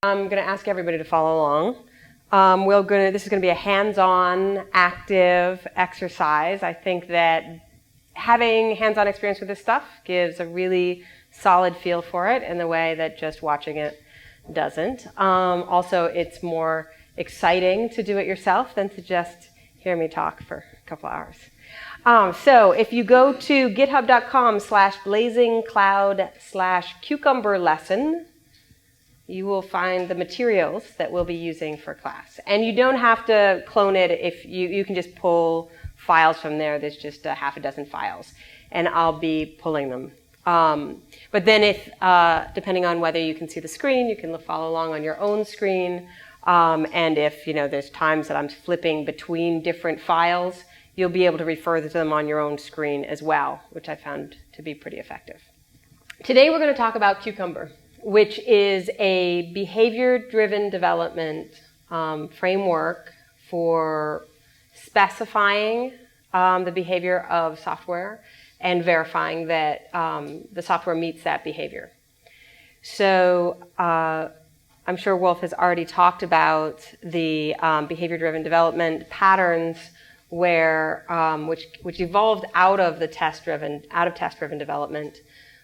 I'm going to ask everybody to follow along. This is going to be a hands-on, active exercise. I think that having hands-on experience with this stuff gives a really solid feel for it in the way that just watching it doesn't. Also, it's more exciting to do it yourself than to just hear me talk for a couple hours. So if you go to github.com/blazingcloud/cucumber lesson, you will find the materials that we'll be using for class. And you don't have to clone it. If you can just pull files from there. There's just a half a dozen files, and I'll be pulling them. But then if, depending on whether you can see the screen, you can follow along on your own screen. And if, there's times that I'm flipping between different files, you'll be able to refer to them on your own screen as well, which I found to be pretty effective. Today we're going to talk about Cucumber, which is a behavior-driven development framework for specifying the behavior of software and verifying that the software meets that behavior. So I'm sure Wolf has already talked about the behavior-driven development patterns where which evolved out of test-driven development,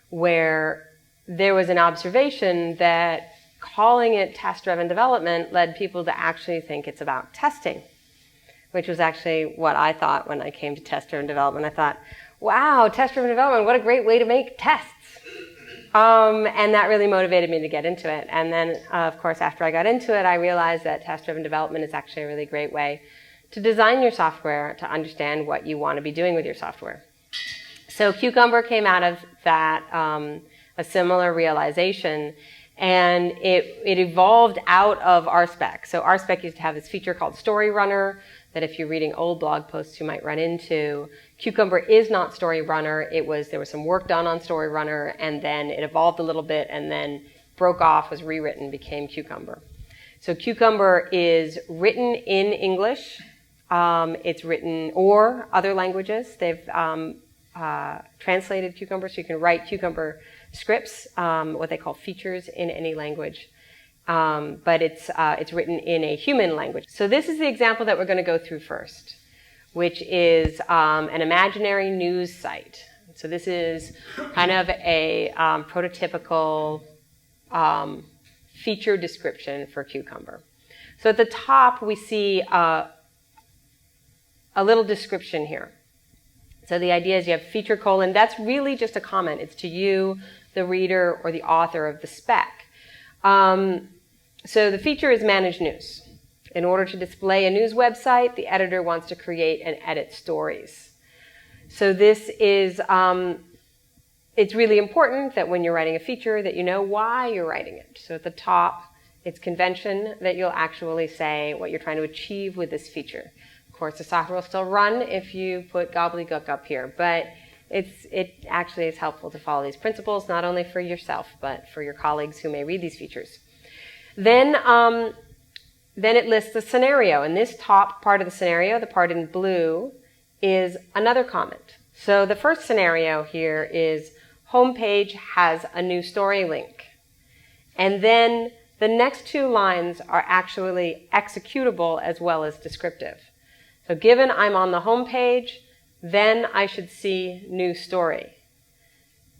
where there was an observation that calling it test-driven development led people to actually think it's about testing, which was actually what I thought when I came to test-driven development. I thought, wow, test-driven development, what a great way to make tests. And that really motivated me to get into it. And then, of course, after I got into it, I realized that test-driven development is actually a really great way to design your software, to understand what you want to be doing with your software. So Cucumber came out of that, a similar realization, and it evolved out of RSpec. So RSpec used to have this feature called Story Runner that if you're reading old blog posts you might run into. Cucumber is not Story Runner. There was some work done on Story Runner, and then it evolved a little bit and then broke off, was rewritten, became Cucumber. So Cucumber is written in English. It's written or other languages. They've translated Cucumber, so you can write Cucumber scripts, what they call features, in any language. But it's written in a human language. So this is the example that we're going to go through first, which is an imaginary news site. So this is kind of a prototypical feature description for Cucumber. So at the top we see a little description here. So the idea is you have feature : that's really just a comment. It's to you, the reader, or the author of the spec. So the feature is manage news. In order to display a news website, the editor wants to create and edit stories. So this is, it's really important that when you're writing a feature that you know why you're writing it. So at the top, it's convention that you'll actually say what you're trying to achieve with this feature. Of course, the software will still run if you put gobbledygook up here, but it actually is helpful to follow these principles, not only for yourself, but for your colleagues who may read these features. Then it lists the scenario, and this top part of the scenario, the part in blue, is another comment. So the first scenario here is homepage has a new story link. And then the next two lines are actually executable as well as descriptive. So given I'm on the homepage, then I should see new story.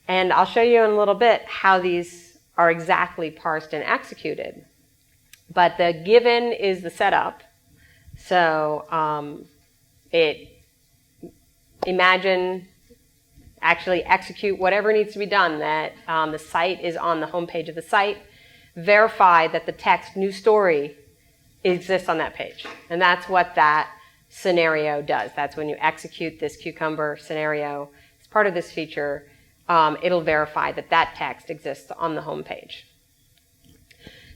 And I'll show you in a little bit how these are exactly parsed and executed. But the given is the setup. So imagine, actually execute whatever needs to be done, that the site is on the homepage of the site. Verify that the text new story exists on that page. And that's what that scenario does. That's when you execute this Cucumber scenario. As part of this feature, it'll verify that that text exists on the home page.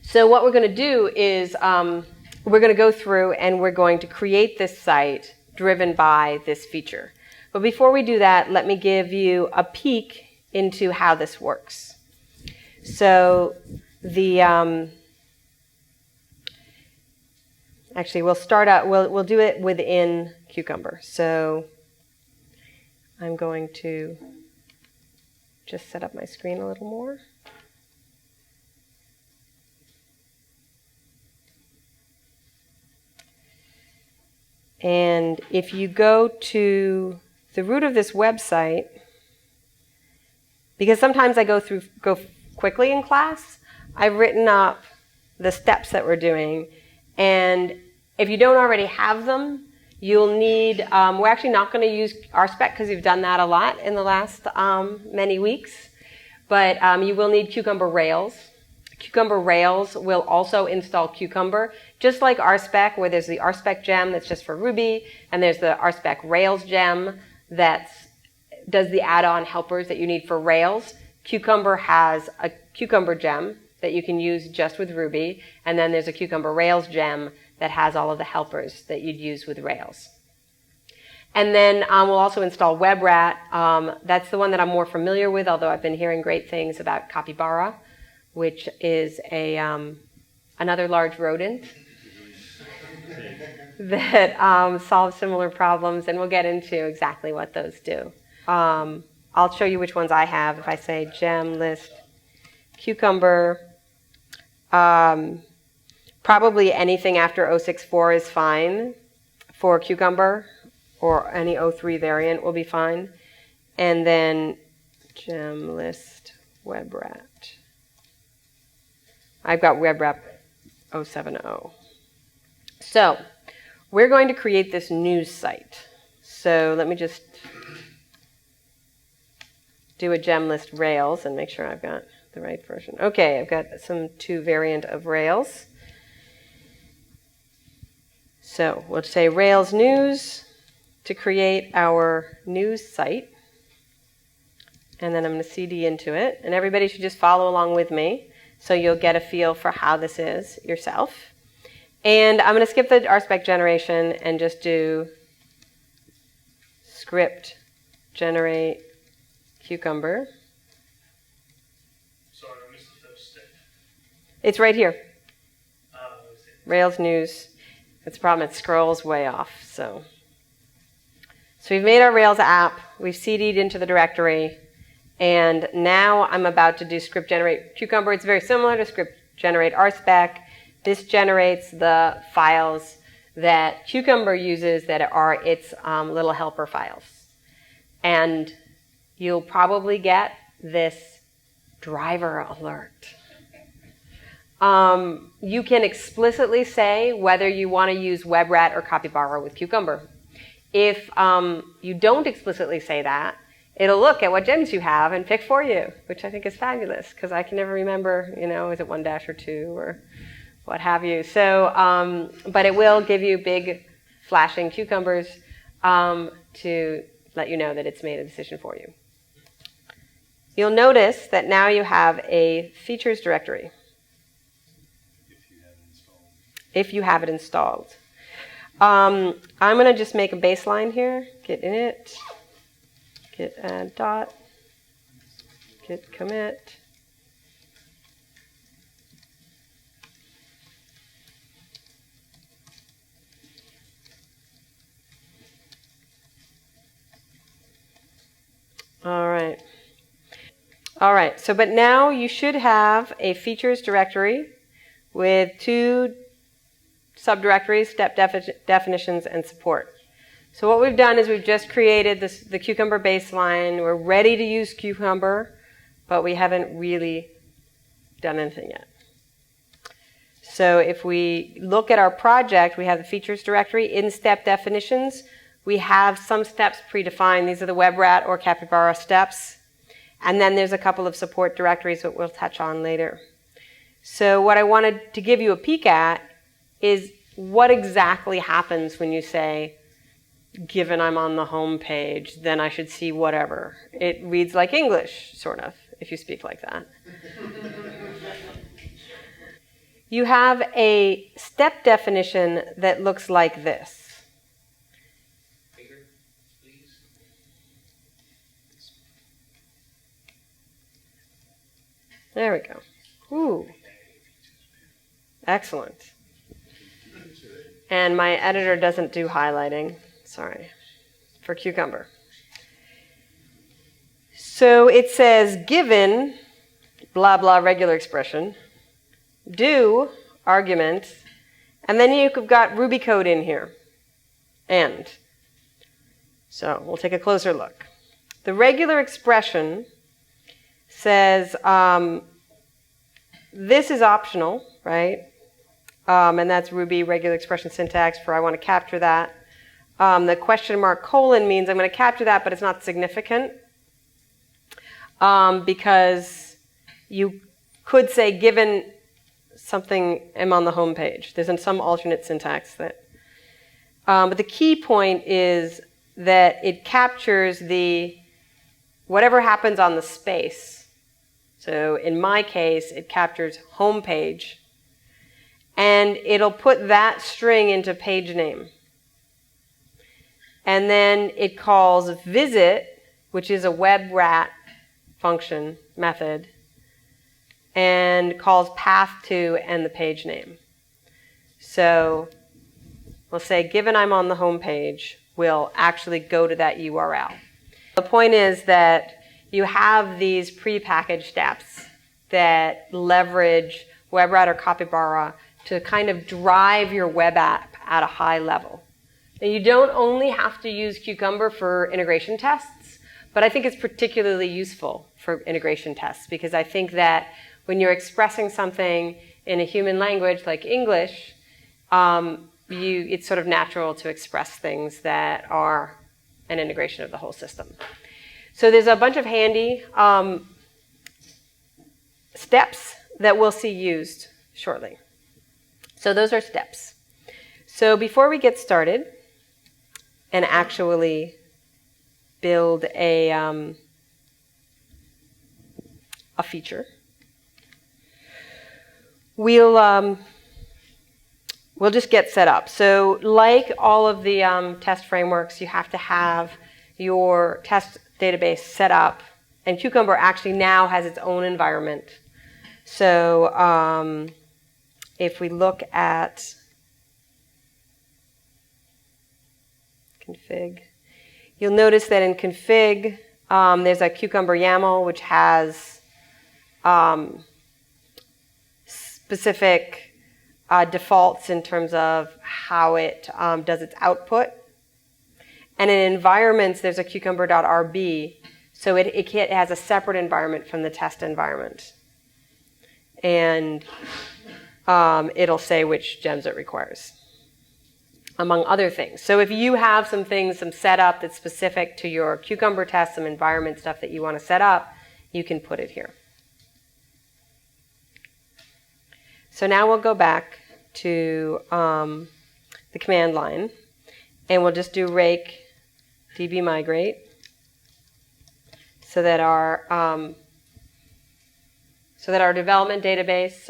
So what we're going to do is we're going to go through and we're going to create this site driven by this feature. But before we do that, let me give you a peek into how this works. So actually, we'll start out, we'll do it within Cucumber. So I'm going to just set up my screen a little more. And if you go to the root of this website, because sometimes I go quickly in class, I've written up the steps that we're doing. And if you don't already have them, you'll need, we're actually not going to use RSpec because we've done that a lot in the last many weeks. But you will need Cucumber Rails. Cucumber Rails will also install Cucumber, just like RSpec, where there's the RSpec gem that's just for Ruby, and there's the RSpec Rails gem that does the add-on helpers that you need for Rails. Cucumber has a Cucumber gem that you can use just with Ruby, and then there's a Cucumber Rails gem that has all of the helpers that you'd use with Rails. And then we'll also install WebRat. That's the one that I'm more familiar with, although I've been hearing great things about Capybara, which is another large rodent that solves similar problems, and we'll get into exactly what those do. I'll show you which ones I have. If I say gem list Cucumber, probably anything after 0.6.4 is fine for Cucumber, or any 0.3 variant will be fine. And then gem list WebRat. I've got WebRat 0.7.0. So we're going to create this news site. So let me just do a gem list Rails and make sure I've got the right version. Okay, I've got some 2 variant of Rails. So we'll say Rails news to create our news site. And then I'm going to CD into it. And everybody should just follow along with me so you'll get a feel for how this is yourself. And I'm going to skip the RSpec generation and just do script generate Cucumber. Sorry, I missed the first step. It's right here. Rails news. It's a problem, it scrolls way off. So we've made our Rails app. We've CD'd into the directory. And now I'm about to do script generate Cucumber. It's very similar to script generate RSpec. This generates the files that Cucumber uses that are its little helper files. And you'll probably get this driver alert. You can explicitly say whether you want to use WebRat or Capybara with Cucumber. If you don't explicitly say that, it'll look at what gems you have and pick for you, which I think is fabulous because I can never remember, is it 1 dash or 2 or what have you. So, but it will give you big flashing cucumbers to let you know that it's made a decision for you. You'll notice that now you have a features directory. If you have it installed. I'm going to just make a baseline here. Git init, git add dot, git commit. All right, so but now you should have a features directory with 2 subdirectories, step definitions, and support. So what we've done is we've just created the Cucumber baseline. We're ready to use Cucumber, but we haven't really done anything yet. So if we look at our project, we have the features directory in step definitions. We have some steps predefined. These are the WebRat or Capybara steps. And then there's a couple of support directories that we'll touch on later. So what I wanted to give you a peek at is what exactly happens when you say, given I'm on the home page, then I should see whatever. It reads like English, sort of, if you speak like that. You have a step definition that looks like this. There we go. Ooh. Excellent. And my editor doesn't do highlighting. Sorry. For Cucumber. So it says given, blah, blah, regular expression, do, argument, and then you've got Ruby code in here. and. So we'll take a closer look. The regular expression says this is optional, right? And that's Ruby regular expression syntax for I want to capture that. The question mark colon means I'm going to capture that, but it's not significant because you could say given something am on the home page. There's some alternate syntax that. But the key point is that it captures the whatever happens on the space. So in my case, it captures home page, and it'll put that string into page name. And then it calls visit, which is a web rat function method, and calls path to and the page name. So we'll say given I'm on the home page, we'll actually go to that URL. The point is that you have these prepackaged steps that leverage WebRat or Capybara to kind of drive your web app at a high level. And you don't only have to use Cucumber for integration tests, but I think it's particularly useful for integration tests because I think that when you're expressing something in a human language like English, it's sort of natural to express things that are an integration of the whole system. So there's a bunch of handy steps that we'll see used shortly. So those are steps. So before we get started and actually build a feature, we'll just get set up. So like all of the test frameworks, you have to have your test database set up. And Cucumber actually now has its own environment. So if we look at config, you'll notice that in config, there's a Cucumber YAML, which has specific defaults in terms of how it does its output. And in environments, there's a cucumber.rb, so it has a separate environment from the test environment. And it'll say which gems it requires, among other things. So if you have some things, some setup that's specific to your Cucumber test, some environment stuff that you want to set up, you can put it here. So now we'll go back to the command line, and we'll just do rake db migrate so that our development database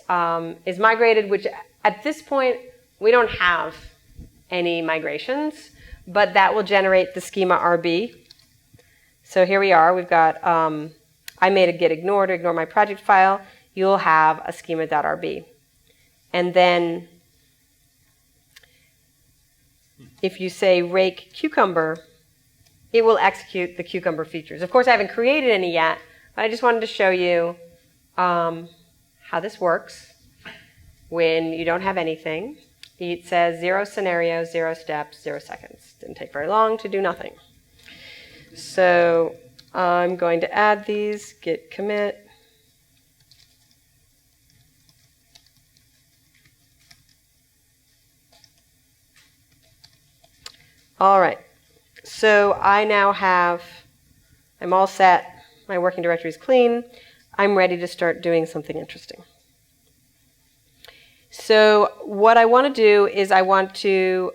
is migrated, which at this point we don't have any migrations, but that will generate the schema RB. So here we are. We've got, I made a git ignore to ignore my project file. You'll have a schema.rb. And then if you say rake cucumber, it will execute the Cucumber features. Of course, I haven't created any yet, but I just wanted to show you how this works when you don't have anything. It says 0 scenarios, 0 steps, 0 seconds. Didn't take very long to do nothing. So I'm going to add these, git commit. All right, so I now I'm all set. My working directory is clean. I'm ready to start doing something interesting. So what I want to do is I want to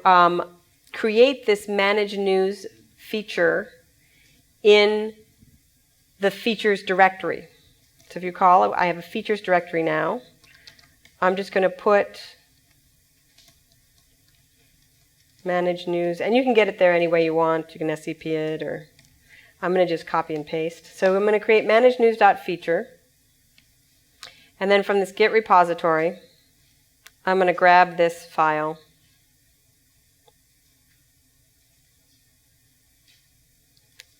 create this manage news feature in the features directory. So if you recall, I have a features directory now. I'm just going to put manage news, and you can get it there any way you want. You can SCP it, or I'm going to just copy and paste. So I'm going to create manage news.feature, and then from this Git repository, I'm going to grab this file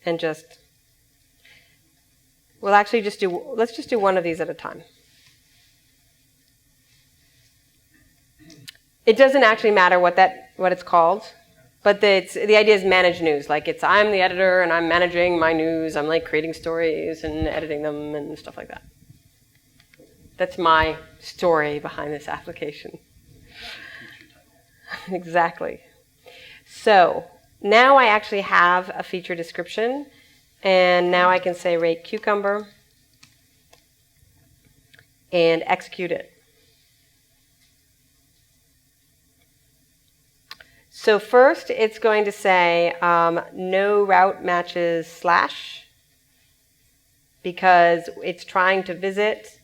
and let's just do one of these at a time. It doesn't actually matter what it's called. But the idea is manage news. Like I'm the editor and I'm managing my news. I'm like creating stories and editing them and stuff like that. That's my story behind this application. Exactly. So now I actually have a feature description, and now I can say rate cucumber and execute it. So first, it's going to say no route matches / because it's trying to visit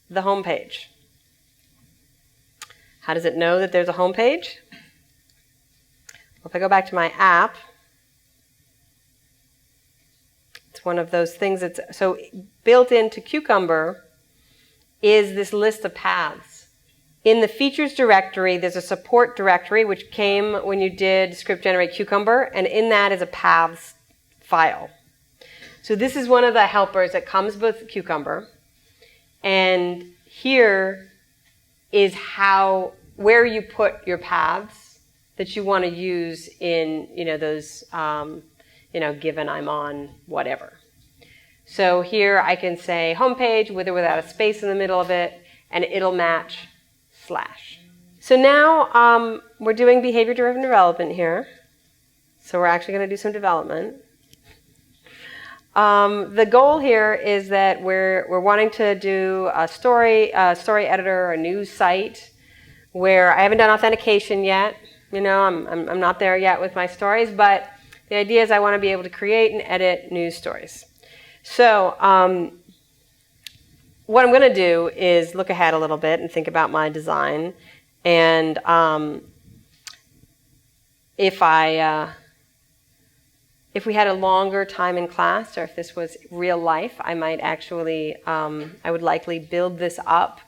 the home page. How does it know that there's a home page? Well, if I go back to my app, it's one of those things that's so built into Cucumber is this list of paths. In the features directory, there's a support directory which came when you did script generate Cucumber, and in that is a paths file. So this is one of the helpers that comes with Cucumber. And here is where you put your paths that you want to use in, those, given I'm on whatever. So here I can say homepage with or without a space in the middle of it, and it'll match /. So now we're doing behavior-driven development here. So we're actually going to do some development. The goal here is that we're wanting to do a story editor, a news site, where I haven't done authentication yet. I'm not there yet with my stories, but the idea is I want to be able to create and edit news stories. So what I'm going to do is look ahead a little bit and think about my design. And if we had a longer time in class, or if this was real life, I might actually, I would likely build this up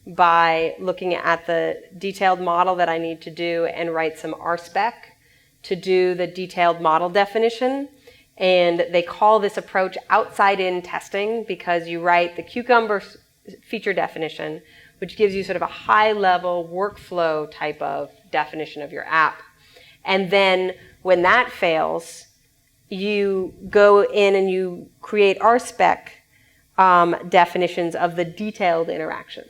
by looking at the detailed model that I need to do and write some RSpec to do the detailed model definition. And they call this approach outside-in testing because you write the Cucumber feature definition, which gives you sort of a high-level workflow type of definition of your app. And then when that fails, you go in and you create RSpec definitions of the detailed interaction.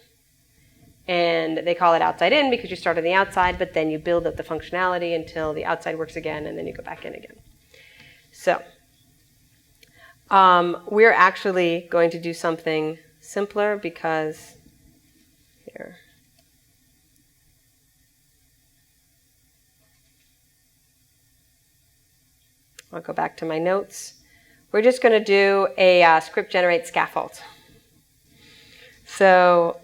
And they call it outside in because you start on the outside, but then you build up the functionality until the outside works again, and then you go back in again. So we're actually going to do something simpler because here. I'll go back to my notes. We're just going to do a script generate scaffold. So,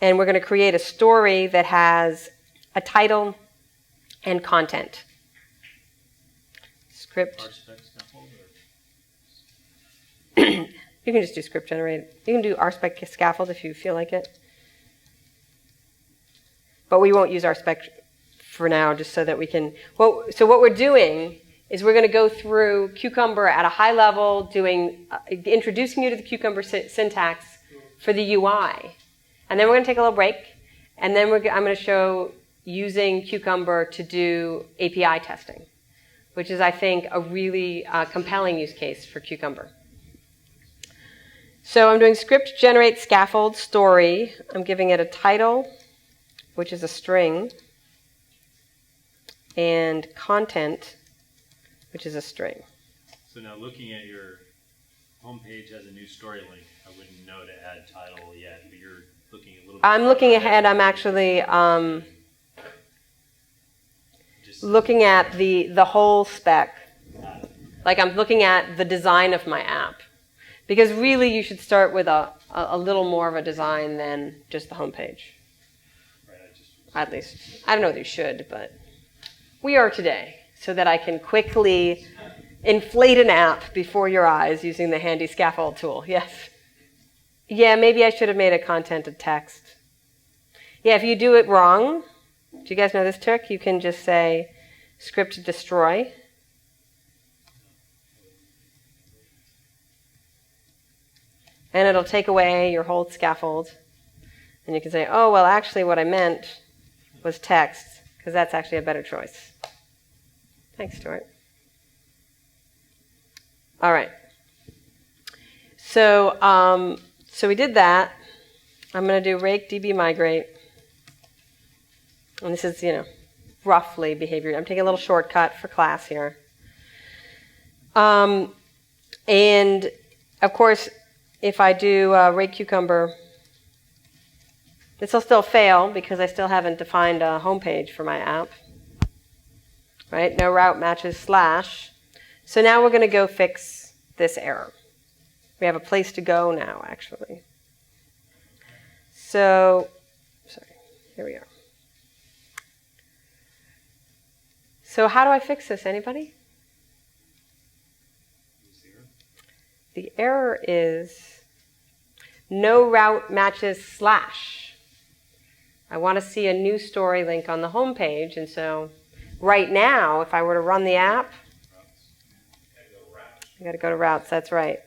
and we're going to create a story that has a title and content. Script. You can just do script generate. You can do RSpec scaffold if you feel like it. But we won't use RSpec for now, just so that we can. Well, so what we're doing is we're going to go through Cucumber at a high level, introducing you to the Cucumber syntax for the UI. And then we're going to take a little break. And then I'm going to show using Cucumber to do API testing, which is, I think, a really compelling use case for Cucumber. So I'm doing script generate scaffold story. I'm giving it a title, which is a string, and content, which is a string. So now looking at your homepage as a new story link, I wouldn't know to add title yet, but you're looking a little bit. I'm looking ahead. I'm actually looking at the whole spec. Like I'm looking at the design of my app. Because really you should start with a little more of a design than just the homepage. Right, at least. I don't know that you should, but we are today, so that I can quickly inflate an app before your eyes using the handy scaffold tool. Yes? Yeah, maybe I should have made a content of text. Yeah, if you do it wrong, do you guys know this trick? You can just say script destroy. And it'll take away your whole scaffold. And you can say, oh, well, actually what I meant was text, because that's actually a better choice. Thanks, Stuart. All right. So, so we did that. I'm going to do rake db migrate. And this is, roughly behavior. I'm taking a little shortcut for class here. And, of course, if I do rake cucumber, this will still fail because I still haven't defined a home page for my app. Right? No route matches / So now we're going to go fix this error. We have a place to go now, actually. So, sorry, here we are. So how do I fix this? Anybody? The error is no route matches /. I want to see a new story link on the home page, and so right now, if I were to run the app, I got to go to routes, that's right.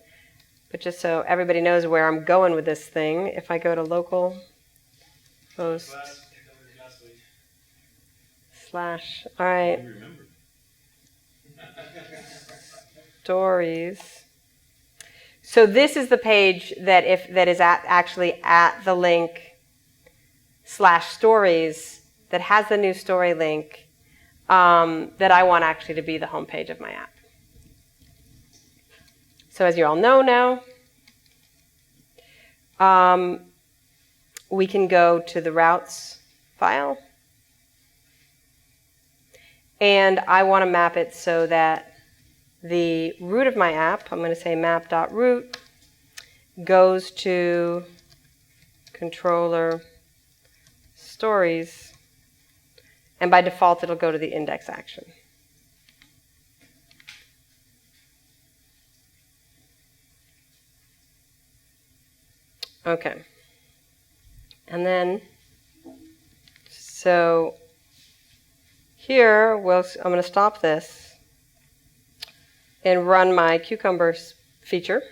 But just so everybody knows where I'm going with this thing, if I go to local host / all right, stories. So this is the page that is actually at the link /stories that has the new story link that I want actually to be the home page of my app. So as you all know now, we can go to the routes file. And I want to map it so that the root of my app, I'm going to say map.root, goes to controller stories. And by default, it'll go to the index action. Okay. And then, so here, I'm going to stop this and run my cucumber feature.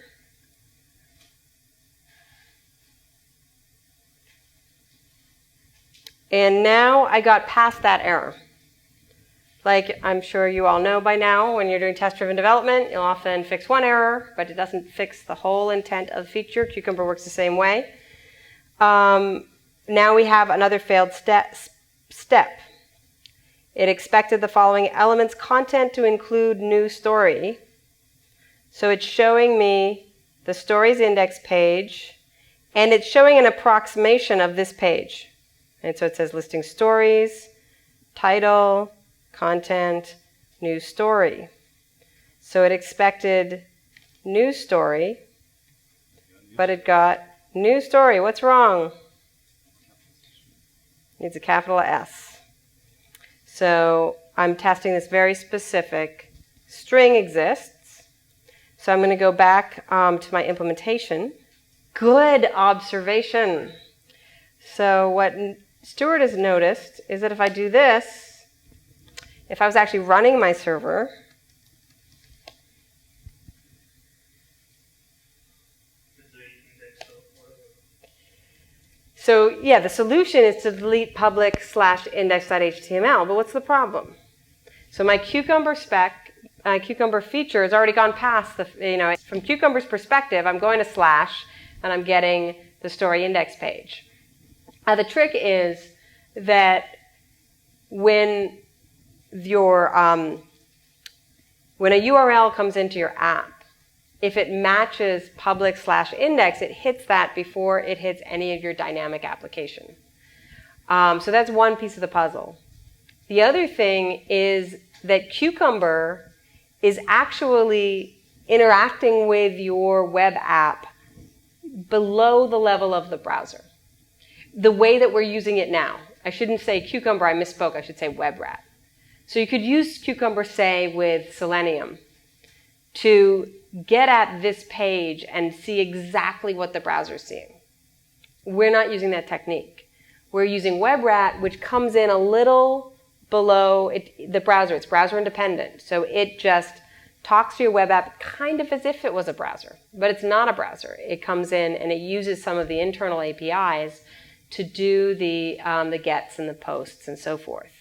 And now I got past that error. Like I'm sure you all know by now, when you're doing test-driven development, you'll often fix one error, but it doesn't fix the whole intent of the feature. Cucumber works the same way. Now we have another failed step. It expected the following elements content to include new story. So it's showing me the stories index page, and it's showing an approximation of this page. And so it says listing stories, title, content, new story. So it expected new story, but it got new story. What's wrong? Needs a capital S. So I'm testing this very specific string exists. So I'm going to go back to my implementation. Good observation. So what Stuart has noticed is that if I do this, if I was actually running my server, so yeah, the solution is to delete public /index.html, but what's the problem? So my Cucumber Cucumber feature has already gone past the, from Cucumber's perspective, I'm going to / and I'm getting the story index page. The trick is that when when a URL comes into your app, if it matches public /index, it hits that before it hits any of your dynamic application. So that's one piece of the puzzle. The other thing is that Cucumber is actually interacting with your web app below the level of the browser. The way that we're using it now. I shouldn't say Cucumber, I misspoke, I should say WebRat. So you could use Cucumber, say, with Selenium to get at this page and see exactly what the browser's seeing. We're not using that technique. We're using WebRat, which comes in a little below the browser. It's browser independent. So it just talks to your web app kind of as if it was a browser. But it's not a browser. It comes in and it uses some of the internal APIs to do the gets and the posts and so forth.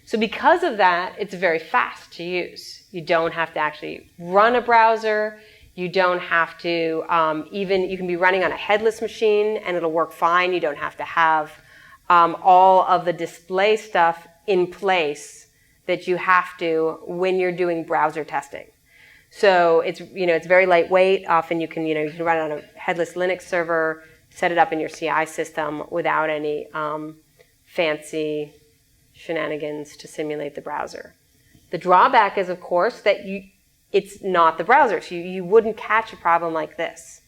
So because of that, it's very fast to use. You don't have to actually run a browser. You don't have to you can be running on a headless machine and it'll work fine. You don't have to have all of the display stuff in place that you have to when you're doing browser testing. So it's very lightweight. Often you can run it on a headless Linux server, set it up in your CI system without any fancy shenanigans to simulate the browser. The drawback is, of course, that it's not the browser. So you wouldn't catch a problem like this.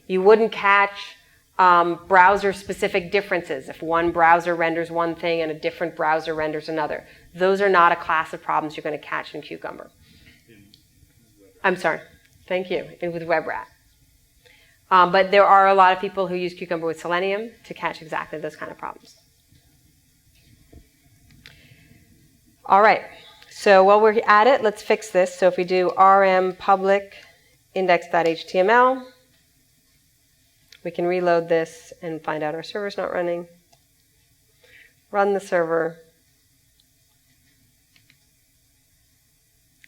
You wouldn't catch browser-specific differences if one browser renders one thing and a different browser renders another. Those are not a class of problems you're going to catch in Cucumber. I'm sorry. Thank you. With WebRat. But there are a lot of people who use Cucumber with Selenium to catch exactly those kind of problems. All right. So while we're at it, let's fix this. So if we do rm public index.html, we can reload this and find out our server's not running. Run the server.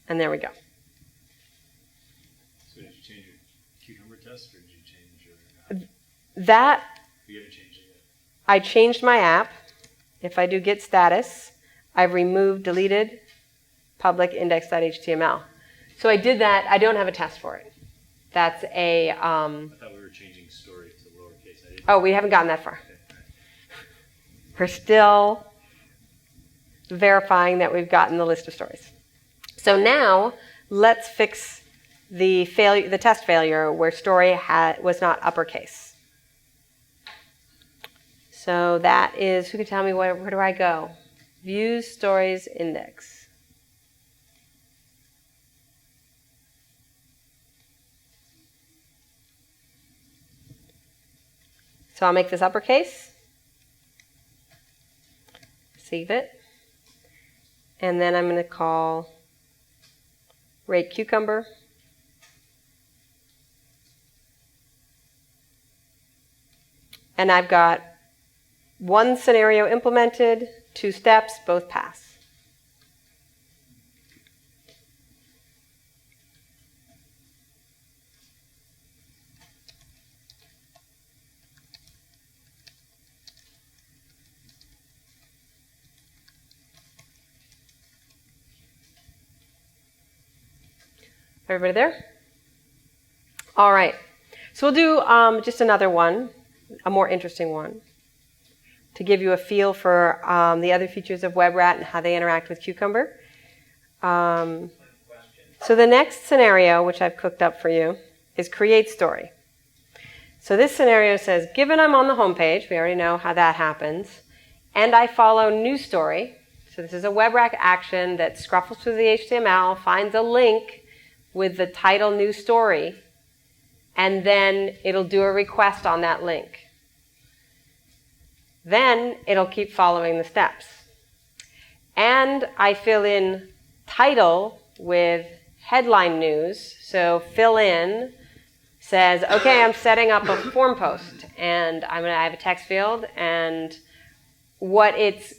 And there we go. So did you change your Cucumber test, or did you change your app? That, You haven't changed it yet. I changed my app. If I do git status, I've removed, deleted public index.html. So I did that. I don't have a test for it. That's a... I thought we were changing story to lowercase. Oh, we haven't gotten that far. We're still verifying that we've gotten the list of stories. So now let's fix the test failure where story was not uppercase. So that is, who can tell me where do I go? Views, stories, index. So I'll make this uppercase. Save it. And then I'm going to call rate cucumber. And I've got one scenario implemented, 2 steps, both pass. Everybody there? All right. So we'll do just another one, a more interesting one, to give you a feel for the other features of WebRat and how they interact with Cucumber. So the next scenario, which I've cooked up for you, is create story. So this scenario says, given I'm on the home page, we already know how that happens, and I follow new story. So this is a WebRat action that scruffles through the HTML, finds a link with the title new story, and then it'll do a request on that link. Then it'll keep following the steps. And I fill in title with headline news. So fill in says, okay, I'm setting up a form post, and I have a text field, and what it's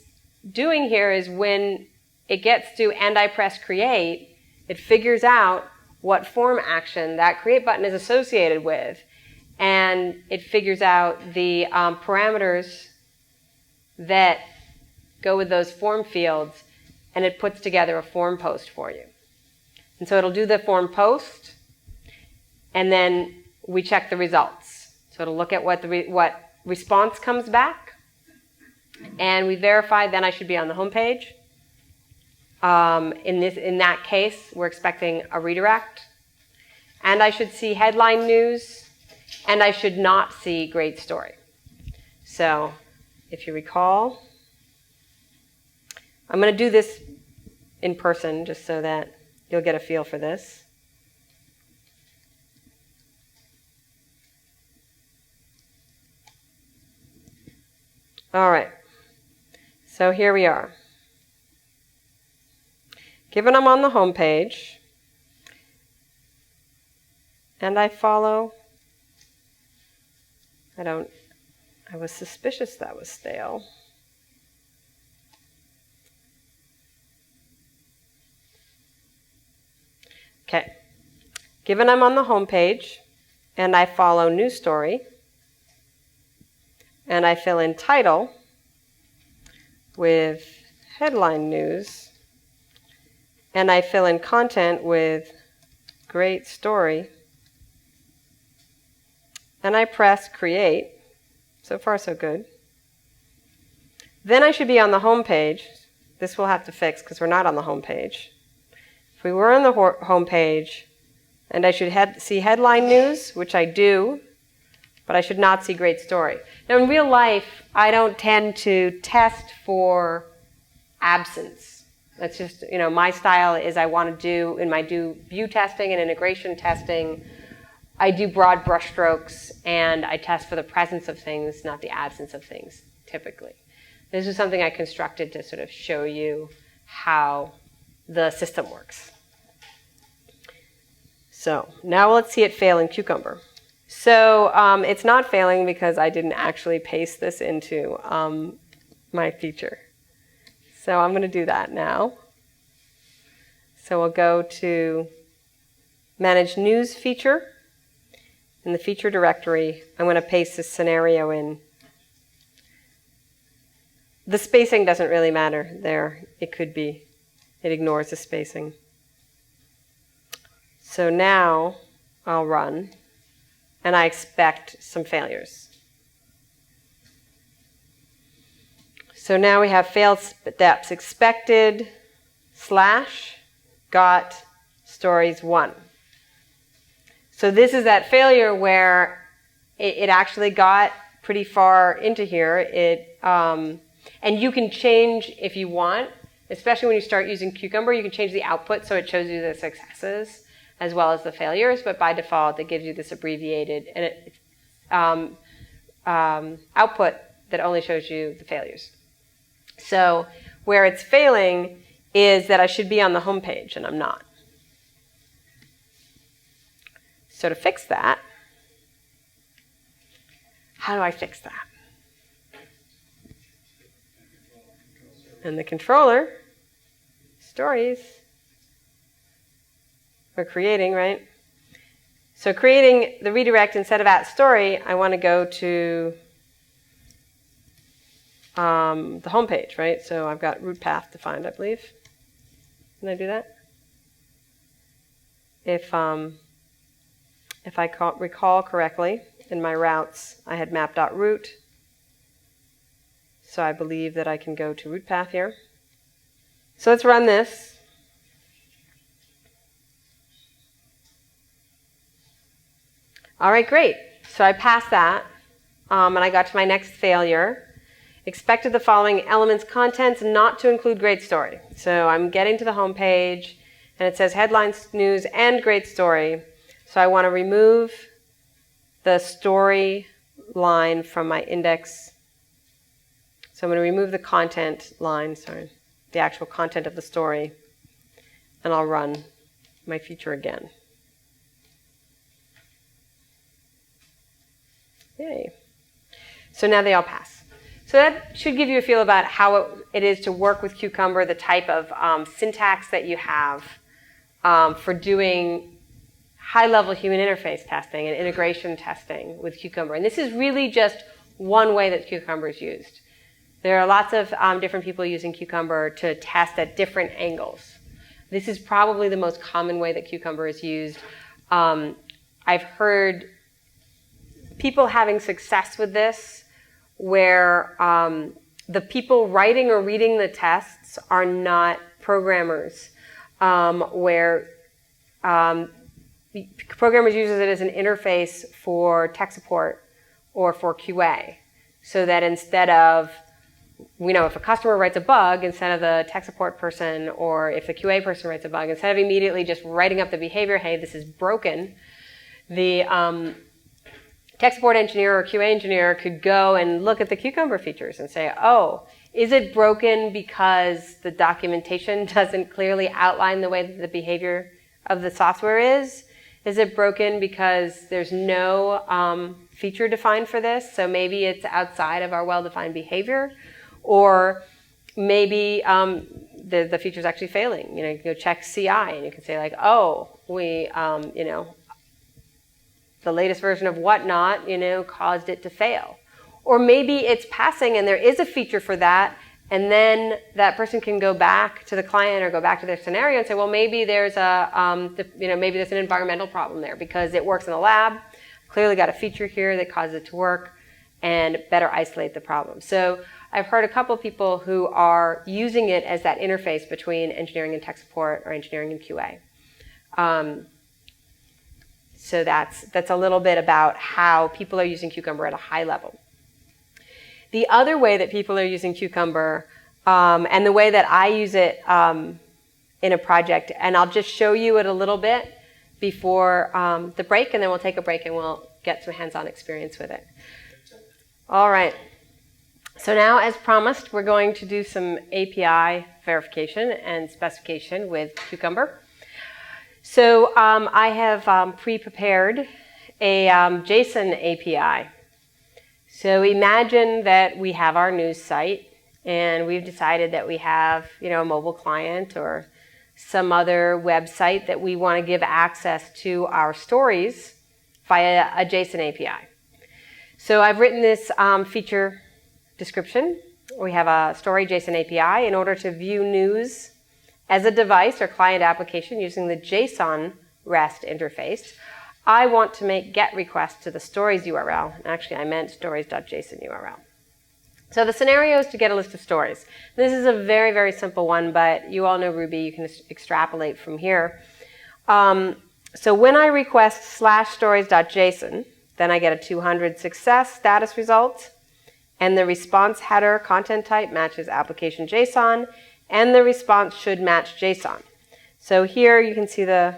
doing here is when it gets to and I press create, it figures out what form action that create button is associated with, and it figures out the parameters that go with those form fields, and it puts together a form post for you. And so it'll do the form post, and then we check the results. So it'll look at what response comes back, and we verify. Then I should be on the home page. In that case, we're expecting a redirect. And I should see headline news, and I should not see great story. So if you recall, I'm going to do this in person just so that you'll get a feel for this. All right. So here we are. Given I'm on the home page, and I follow, I was suspicious that was stale. Okay. Given I'm on the home page, and I follow News Story, and I fill in title with headline news, and I fill in content with great story, and I press create. So far, so good. Then I should be on the home page. This we'll have to fix because we're not on the home page. If we were on the home page, and I should see headline news, which I do, but I should not see great story. Now, in real life, I don't tend to test for absence. That's just, my style is I want to do, in my view testing and integration testing, I do broad brushstrokes, and I test for the presence of things, not the absence of things, typically. This is something I constructed to sort of show you how the system works. So now let's see it fail in Cucumber. So it's not failing because I didn't actually paste this into my feature. So I'm going to do that now. So we'll go to Manage News feature. In the feature directory, I'm going to paste this scenario in. The spacing doesn't really matter there. It could be. It ignores the spacing. So now I'll run, and I expect some failures. So now we have failed steps expected / got stories 1. So this is that failure where it actually got pretty far into here. And you can change if you want, especially when you start using Cucumber, you can change the output so it shows you the successes as well as the failures, but by default it gives you this abbreviated output that only shows you the failures. So where it's failing is that I should be on the home page, and I'm not. So to fix that, how do I fix that? In the controller, stories, we're creating, right? So creating the redirect instead of @story, I want to go to the home page, right? So I've got root path defined, I believe. Can I do that? If I recall correctly, in my routes, I had map.root. So I believe that I can go to root path here. So let's run this. All right, great. So I passed that, and I got to my next failure. Expected the following elements, contents, not to include great story. So I'm getting to the home page, and it says headlines, news, and great story. So I want to remove the story line from my index. So I'm going to remove the content line, the actual content of the story, and I'll run my feature again. Yay. So now they all pass. So that should give you a feel about how it is to work with Cucumber, the type of syntax that you have for doing high-level human interface testing and integration testing with Cucumber. And this is really just one way that Cucumber is used. There are lots of different people using Cucumber to test at different angles. This is probably the most common way that Cucumber is used. I've heard people having success with this where the people writing or reading the tests are not programmers, where programmers use it as an interface for tech support or for QA, so that instead of, if a customer writes a bug, instead of the tech support person, or if the QA person writes a bug, instead of immediately just writing up the behavior, hey, this is broken, the tech support engineer or QA engineer could go and look at the Cucumber features and say, oh, is it broken because the documentation doesn't clearly outline the way that the behavior of the software is? Is it broken because there's no feature defined for this? So maybe it's outside of our well-defined behavior. Or maybe the feature's actually failing. You can go check CI, and you can say like, oh, we, the latest version of whatnot, caused it to fail. Or maybe it's passing and there is a feature for that, and then that person can go back to the client or go back to their scenario and say, well, maybe there's maybe there's an environmental problem there because it works in the lab. Clearly got a feature here that causes it to work, and better isolate the problem. So I've heard a couple of people who are using it as that interface between engineering and tech support or engineering and QA. So that's a little bit about how people are using Cucumber at a high level. The other way that people are using Cucumber, and the way that I use it in a project, and I'll just show you it a little bit before the break, and then we'll take a break and we'll get some hands-on experience with it. All right. So now, as promised, we're going to do some API verification and specification with Cucumber. So I have pre-prepared a JSON API. So imagine that we have our news site, and we've decided that we have, a mobile client or some other website that we want to give access to our stories via a JSON API. So I've written this feature description. We have a story JSON API in order to view news as a device or client application using the JSON REST interface. I want to make GET requests to the stories URL. Actually, I meant stories.json URL. So the scenario is to get a list of stories. This is a very, very simple one, but you all know Ruby. You can extrapolate from here. So when I request /stories.json, then I get a 200 success status result, and the response header content type matches application JSON, and the response should match JSON. So here you can see the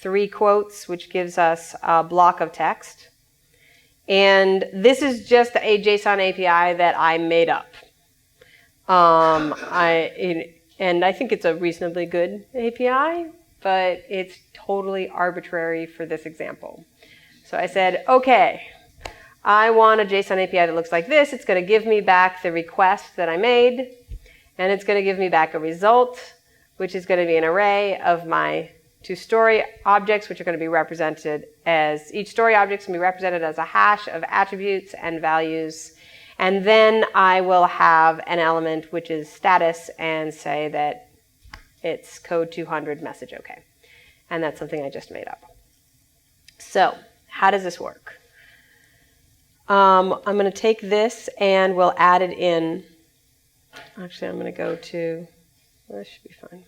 3 quotes, which gives us a block of text. And this is just a JSON API that I made up. And I think it's a reasonably good API, but it's totally arbitrary for this example. So I said, okay, I want a JSON API that looks like this. It's going to give me back the request that I made, and it's going to give me back a result, which is going to be an array of my 2 story objects, which are going to be represented as, each story object is going to be represented as a hash of attributes and values. And then I will have an element which is status and say that it's code 200 message OK. And that's something I just made up. So how does this work? I'm going to take this and we'll add it in. Actually, I'm going to go to, this should be fine.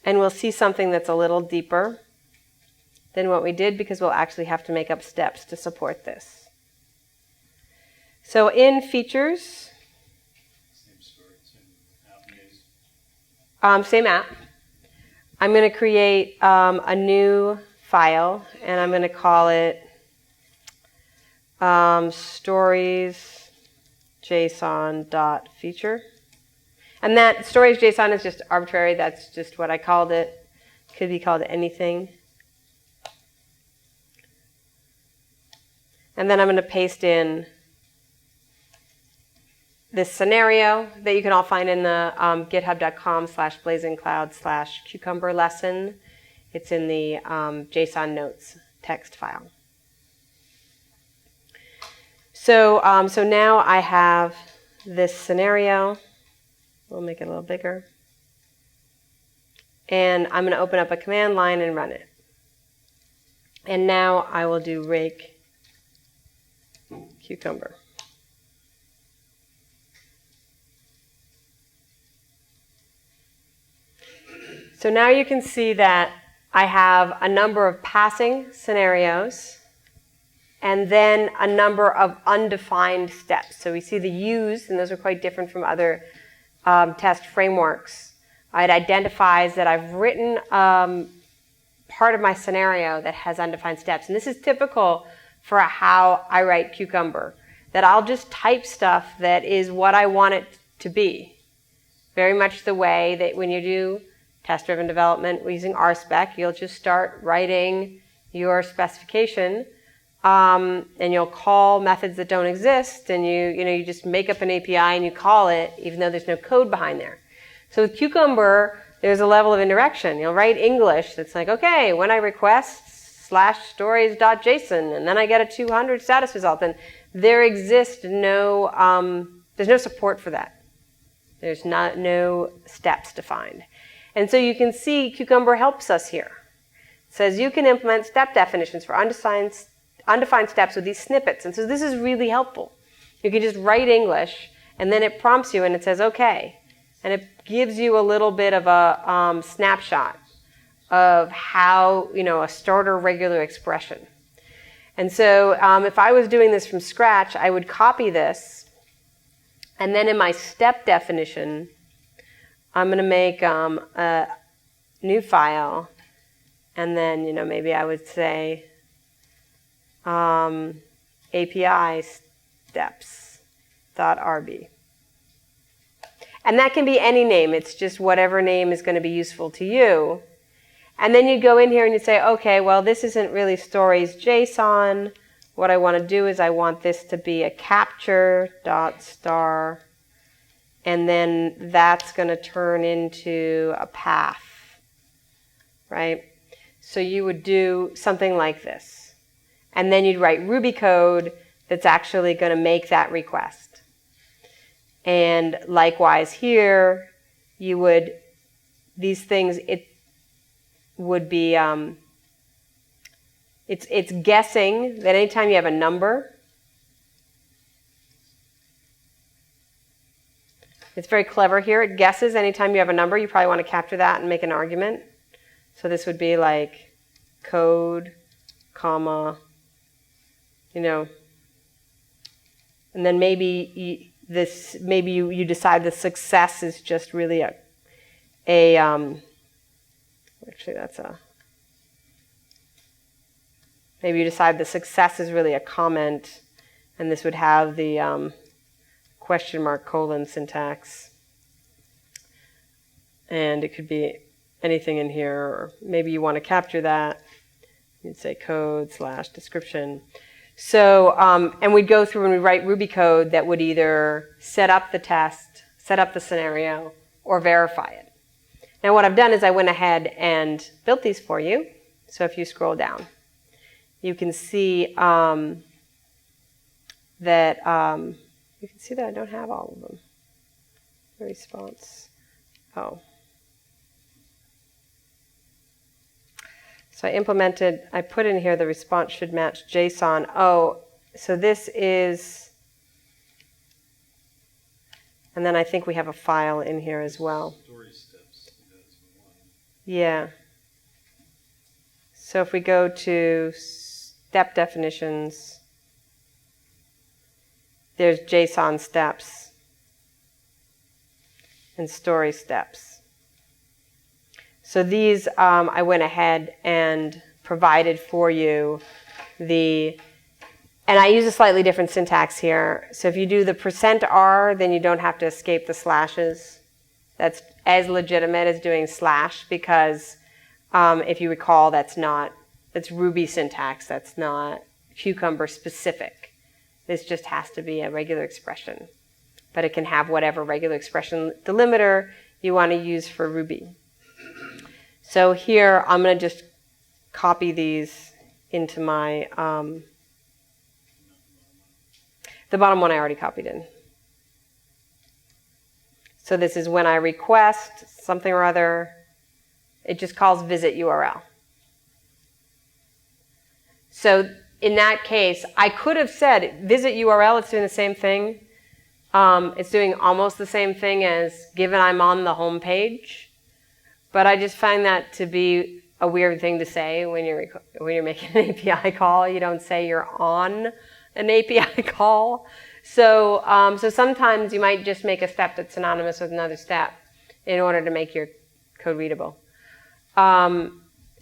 And we'll see something that's a little deeper than what we did because we'll actually have to make up steps to support this. So in features, same app. I'm going to create a new file, and I'm going to call it stories.json.feature. And that stories JSON is just arbitrary. That's just what I called it. Could be called anything. And then I'm going to paste in this scenario that you can all find in the github.com/blazingcloud/cucumber lesson. It's in the JSON notes text file. So now I have this scenario. We'll make it a little bigger. And I'm going to open up a command line and run it. And now I will do rake cucumber. So now you can see that I have a number of passing scenarios and then a number of undefined steps. So we see the use, and those are quite different from other test frameworks. It identifies that I've written part of my scenario that has undefined steps. And this is typical for how I write Cucumber, that I'll just type stuff that is what I want it to be. Very much the way that when you do test-driven development using RSpec, you'll just start writing your specification and you'll call methods that don't exist, and you just make up an API and you call it, even though there's no code behind there. So with Cucumber, there's a level of indirection. You'll write English that's like, okay, when I request /stories.json, and then I get a 200 status result, and there exists no, there's no support for that. There's no steps defined. And so you can see Cucumber helps us here. It says you can implement step definitions for undefined steps with these snippets. And so this is really helpful. You can just write English, and then it prompts you, and it says, okay. And it gives you a little bit of a snapshot of how, a starter regular expression. And so if I was doing this from scratch, I would copy this, and then in my step definition, I'm going to make a new file, and then, maybe I would say API steps.rb. And that can be any name. It's just whatever name is going to be useful to you. And then you go in here and you say, okay, well, this isn't really stories JSON. What I want to do is I want this to be a capture.star. And then that's going to turn into a path, right? So you would do something like this. And then you'd write Ruby code that's actually going to make that request. And likewise here, you would, these things, it would be, it's guessing that anytime you have a number, it's very clever here. It guesses anytime you have a number, you probably want to capture that and make an argument. So this would be like code, comma, and then maybe you decide the success is just really maybe you decide the success is really a comment, and this would have the question mark colon syntax. And it could be anything in here, or maybe you want to capture that. You'd say code/description. So, and we'd go through and we'd write Ruby code that would either set up the test, set up the scenario, or verify it. Now what I've done is I went ahead and built these for you. So if you scroll down, you can see that I don't have all of them. The response. Oh. So I put in here the response should match JSON. Oh, so this is, and then I think we have a file in here as well. Story steps. Yeah. So if we go to step definitions, there's JSON steps and story steps. So these, I went ahead and provided for you and I use a slightly different syntax here. So if you do the %r, then you don't have to escape the slashes. That's as legitimate as doing / because if you recall, that's Ruby syntax. That's not Cucumber specific. This just has to be a regular expression. But it can have whatever regular expression delimiter you want to use for Ruby. So here, I'm going to just copy these into my, the bottom one I already copied in. So this is when I request something or other, it just calls visit URL. So in that case, I could have said visit URL, it's doing the same thing. It's doing almost the same thing as given I'm on the home page. But I just find that to be a weird thing to say when you're making an API call. You don't say you're on an API call. So sometimes you might just make a step that's synonymous with another step in order to make your code readable. And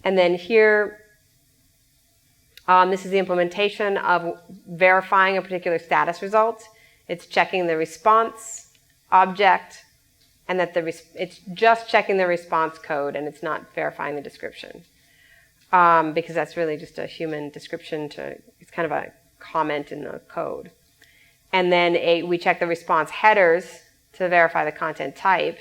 then here, this is the implementation of verifying a particular status result. It's checking the response object, and that it's just checking the response code, and it's not verifying the description. because that's really just a human description it's kind of a comment in the code. And then we check the response headers to verify the content type.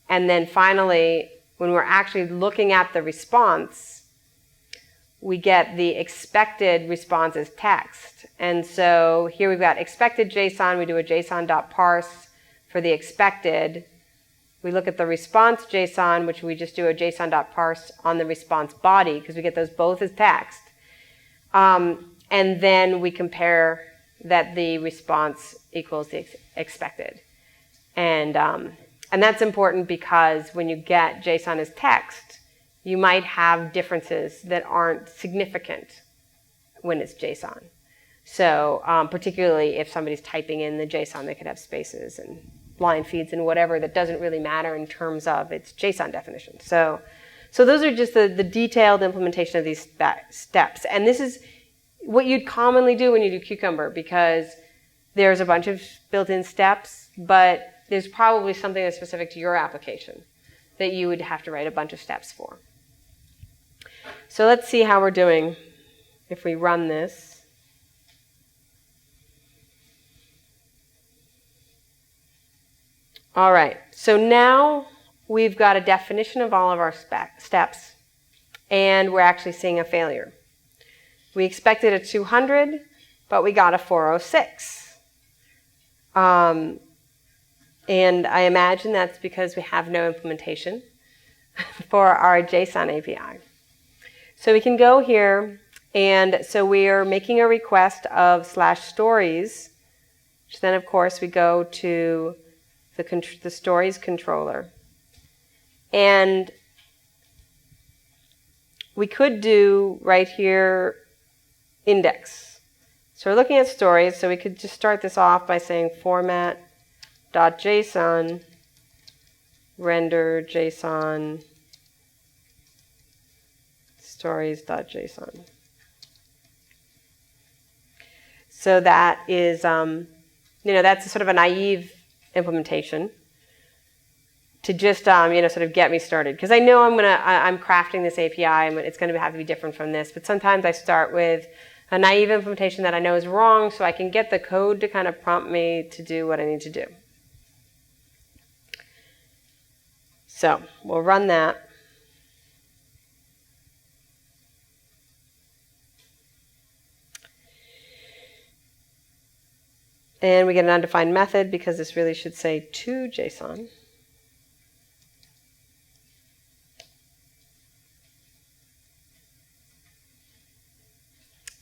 And then finally, when we're actually looking at the response, we get the expected response as text. And so here we've got expected JSON. We do a JSON.parse for the expected. We look at the response JSON, which we just do a JSON.parse on the response body, because we get those both as text. And then we compare that the response equals the expected. And that's important because when you get JSON as text, you might have differences that aren't significant when it's JSON. So particularly if somebody's typing in the JSON, they could have spaces and line feeds and whatever that doesn't really matter in terms of its JSON definition. So those are just the detailed implementation of these steps. And this is what you'd commonly do when you do Cucumber, because there's a bunch of built-in steps, but there's probably something that's specific to your application that you would have to write a bunch of steps for. So let's see how we're doing if we run this. All right, so now we've got a definition of all of our steps, and we're actually seeing a failure. We expected a 200, but we got a 406. And I imagine that's because we have no implementation for our JSON API. So we can go here, and so we are making a request of /stories, which then, of course, we go to the stories controller. And we could do right here index. So we're looking at stories, so we could just start this off by saying format.json, render JSON, stories.json. So that is, that's sort of a naive implementation to just, sort of get me started. Because I know I'm crafting this API, and it's going to have to be different from this. But sometimes I start with a naive implementation that I know is wrong, so I can get the code to kind of prompt me to do what I need to do. So we'll run that. And we get an undefined method because this really should say to JSON.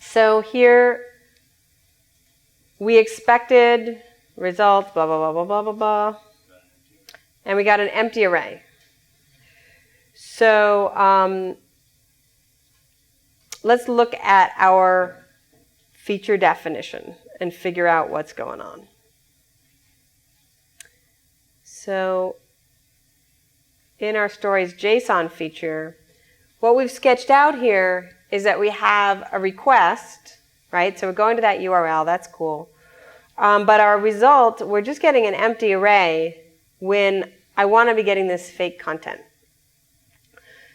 So here we expected results, blah, blah, blah, blah, blah, blah, blah. And we got an empty array. So let's look at our feature definition and figure out what's going on. So in our stories JSON feature, what we've sketched out here is that we have a request, right? So we're going to that URL, that's cool. But our result, we're just getting an empty array when I want to be getting this fake content.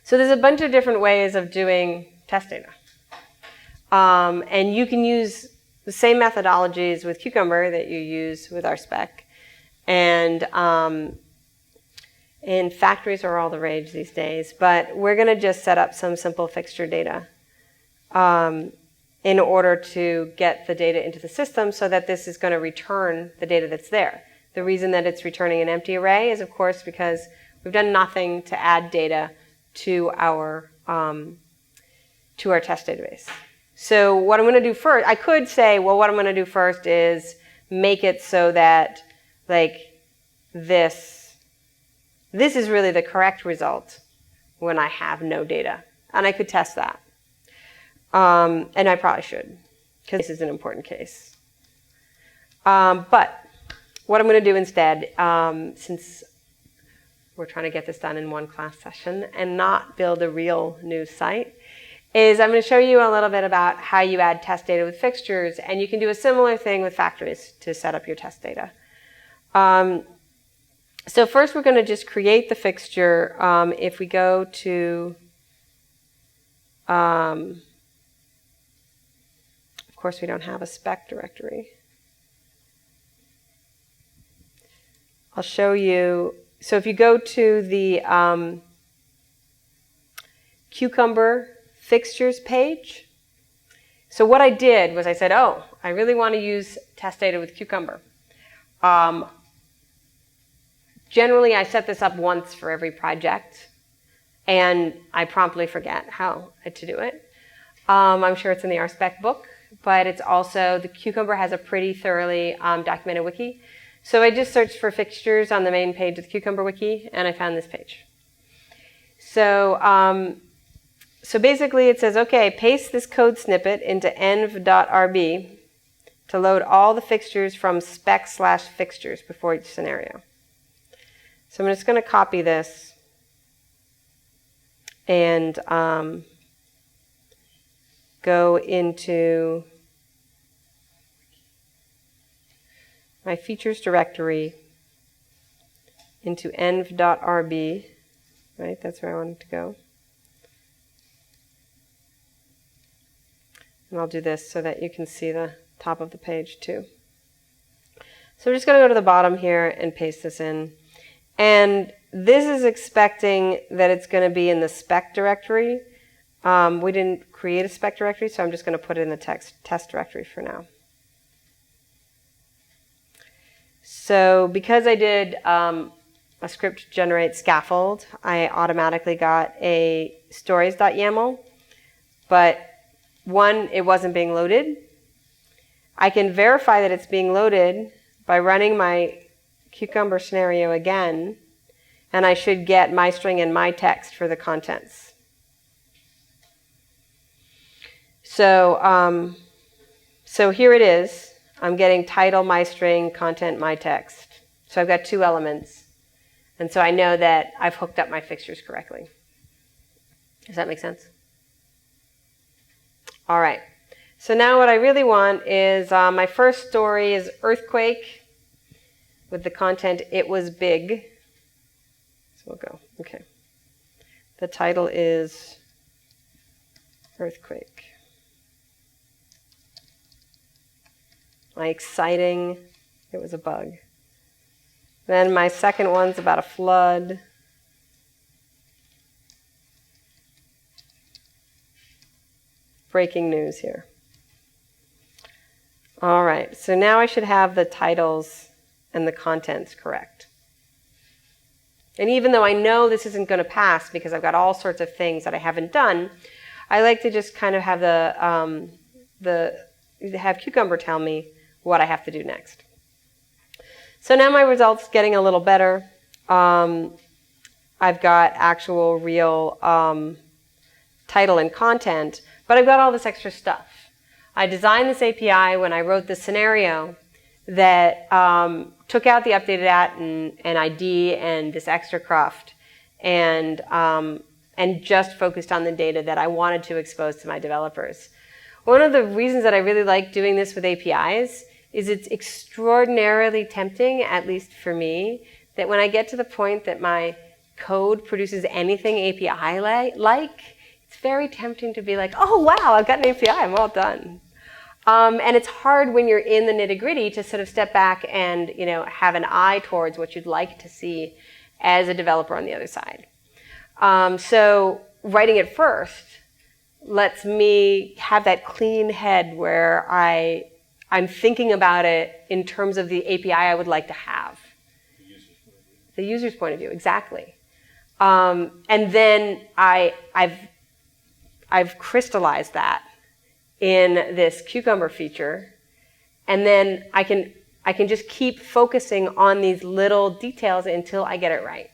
So there's a bunch of different ways of doing test data. And you can use the same methodologies with Cucumber that you use with our spec. And factories are all the rage these days. But we're going to just set up some simple fixture data in order to get the data into the system so that this is going to return the data that's there. The reason that it's returning an empty array is, of course, because we've done nothing to add data to our test database. So what I'm going to do first, I could say, well, what I'm going to do first is make it so that, like, this is really the correct result when I have no data. And I could test that. And I probably should, because this is an important case. But what I'm going to do instead, since we're trying to get this done in one class session and not build a real new site, is I'm going to show you a little bit about how you add test data with fixtures, and you can do a similar thing with factories to set up your test data. So first we're going to just create the fixture. If we go to Of course, we don't have a spec directory. I'll show you. So if you go to the Cucumber Fixtures page, so what I did was I said, oh, I really want to use test data with Cucumber. Generally, I set this up once for every project, and I promptly forget how to do it. I'm sure it's in the RSpec book, but it's also, the Cucumber has a pretty thoroughly documented wiki. So I just searched for fixtures on the main page of the Cucumber wiki, and I found this page. So, so basically it says, okay, paste this code snippet into env.rb to load all the fixtures from spec/fixtures before each scenario. So I'm just going to copy this and go into my features directory, into env.rb, right? That's where I wanted to go. And I'll do this so that you can see the top of the page too. So we're just going to go to the bottom here and paste this in. And this is expecting that it's going to be in the spec directory. We didn't create a spec directory, so I'm just going to put it in the test directory for now. So because I did a script to generate Scaffold, I automatically got a stories.yaml, but one, it wasn't being loaded. I can verify that it's being loaded by running my Cucumber scenario again, and I should get my string and my text for the contents. So, so here it is. I'm getting title, my string, content, my text. So I've got two elements. And so I know that I've hooked up my fixtures correctly. Does that make sense? All right. So now what I really want is my first story is earthquake with the content, it was big. So we'll go. Okay. The title is earthquake. My exciting, it was a bug. Then my second one's about a flood. Breaking news here. All right, so now I should have the titles and the contents correct. And even though I know this isn't going to pass because I've got all sorts of things that I haven't done, I like to just kind of have have Cucumber tell me what I have to do next. So now my result's getting a little better. I've got actual real title and content, but I've got all this extra stuff. I designed this API when I wrote the scenario that took out the updated at and ID and this extra cruft and just focused on the data that I wanted to expose to my developers. One of the reasons that I really like doing this with APIs is it's extraordinarily tempting, at least for me, that when I get to the point that my code produces anything API-like, it's very tempting to be like, oh, wow, I've got an API, I'm all done. And it's hard when you're in the nitty-gritty to sort of step back and have an eye towards what you'd like to see as a developer on the other side. So writing it first lets me have that clean head where I'm thinking about it in terms of the API I would like to have. The user's point of view, exactly. And then I've crystallized that in this Cucumber feature, and then I can just keep focusing on these little details until I get it right.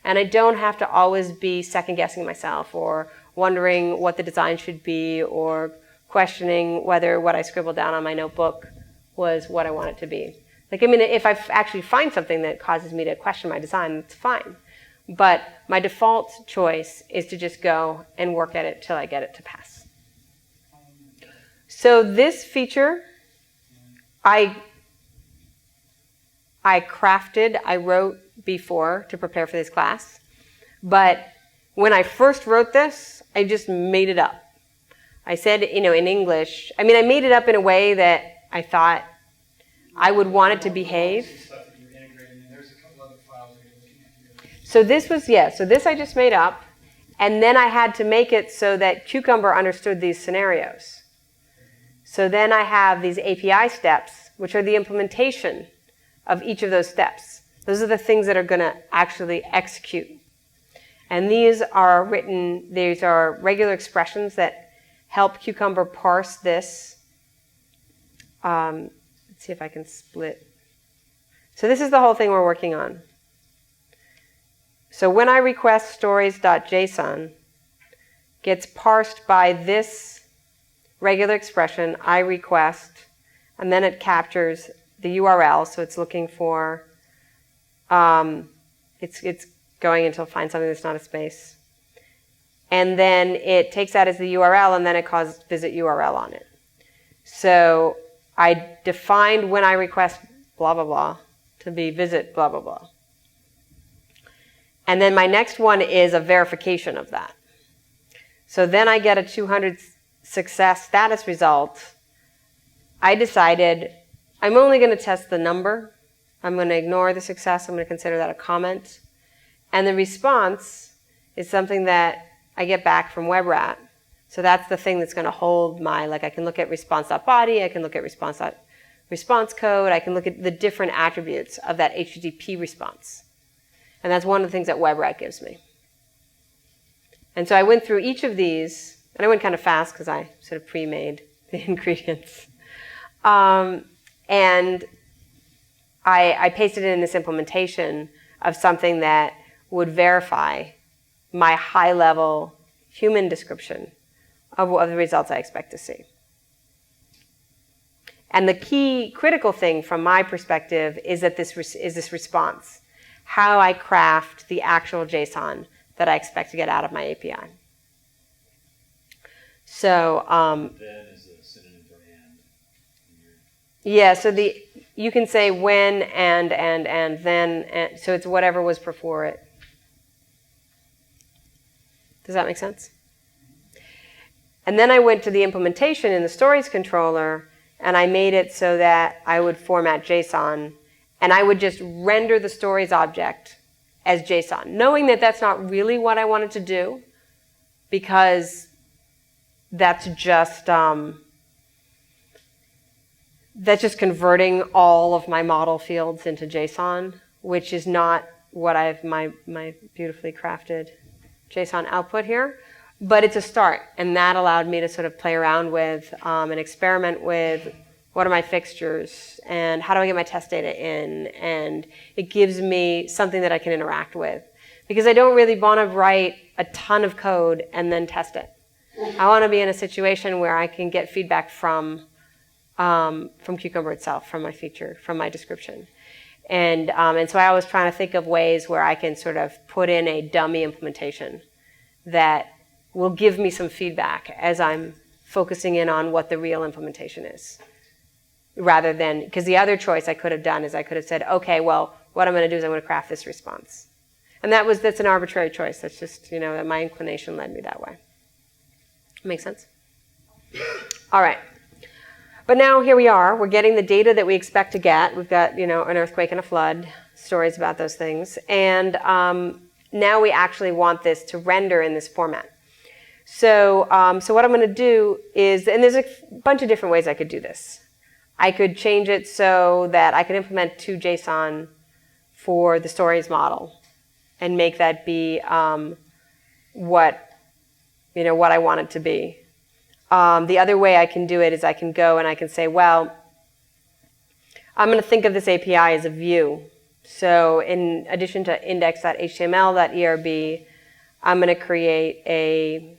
And I don't have to always be second-guessing myself or wondering what the design should be or questioning whether what I scribbled down on my notebook was what I want it to be. Like, I mean, if I actually find something that causes me to question my design, that's fine. But my default choice is to just go and work at it till I get it to pass. So this feature, I wrote before to prepare for this class. But when I first wrote this, I just made it up. I said, in English, I mean, I made it up in a way that I thought I would want it to behave. So this was, so this I just made up, and then I had to make it so that Cucumber understood these scenarios. So then I have these API steps, which are the implementation of each of those steps. Those are the things that are going to actually execute. And these are regular expressions that help Cucumber parse this. Let's see if I can split. So this is the whole thing we're working on. So when I request stories.json, gets parsed by this regular expression, I request, and then it captures the URL, so it's looking for, it's going until it finds something that's not a space. And then it takes that as the URL, and then it calls visit URL on it. So I defined when I request blah, blah, blah to be visit blah, blah, blah. And then my next one is a verification of that. So then I get a 200 success status result. I decided I'm only going to test the number. I'm going to ignore the success. I'm going to consider that a comment. And the response is something that I get back from WebRat. So that's the thing that's going to hold my, I can look at response.body, I can look at response code, I can look at the different attributes of that HTTP response. And that's one of the things that WebRat gives me. And so I went through each of these, and I went kind of fast because I sort of pre-made the ingredients. And I pasted it in this implementation of something that would verify my high-level human description of the results I expect to see. And the key critical thing from my perspective is that this response, how I craft the actual JSON that I expect to get out of my API. So then is a synonym for and. Yeah, so you can say when and then, and, so it's whatever was before it. Does that make sense? And then I went to the implementation in the stories controller, and I made it so that I would format JSON, and I would just render the stories object as JSON, knowing that that's not really what I wanted to do, because that's just converting all of my model fields into JSON, which is not what I've my beautifully crafted JSON output here. But it's a start, and that allowed me to sort of play around with and experiment with what are my fixtures, and how do I get my test data in, and it gives me something that I can interact with. Because I don't really want to write a ton of code and then test it. I want to be in a situation where I can get feedback from Cucumber itself, from my feature, from my description. And so I was trying to think of ways where I can sort of put in a dummy implementation that will give me some feedback as I'm focusing in on what the real implementation is. Rather than, because the other choice I could have done is I could have said, okay, well, what I'm going to do is I'm going to craft this response. And that's an arbitrary choice. That's just, that my inclination led me that way. Make sense? All right. But now here we are. We're getting the data that we expect to get. We've got, an earthquake and a flood, stories about those things. And now we actually want this to render in this format. So what I'm going to do is, and there's a bunch of different ways I could do this. I could change it so that I could implement toJSON for the stories model and make that be what I want it to be. The other way I can do it is I can go and I can say, well, I'm going to think of this API as a view. So in addition to index.html.erb, I'm going to create a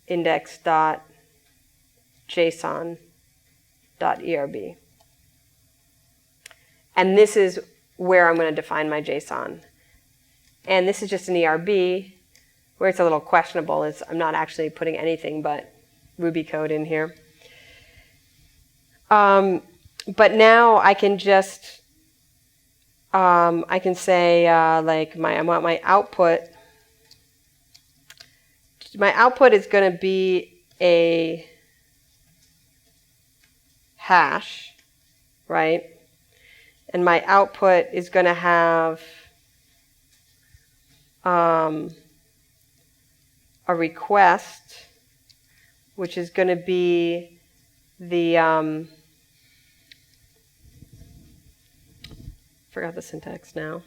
index.json.erb. And this is where I'm going to define my JSON. And this is just an ERB. Where it's a little questionable is I'm not actually putting anything but Ruby code in here. But now I can just, I can say I want my output my output is going to be a hash, right? And my output is going to have a request, which is going to be the forgot the syntax now.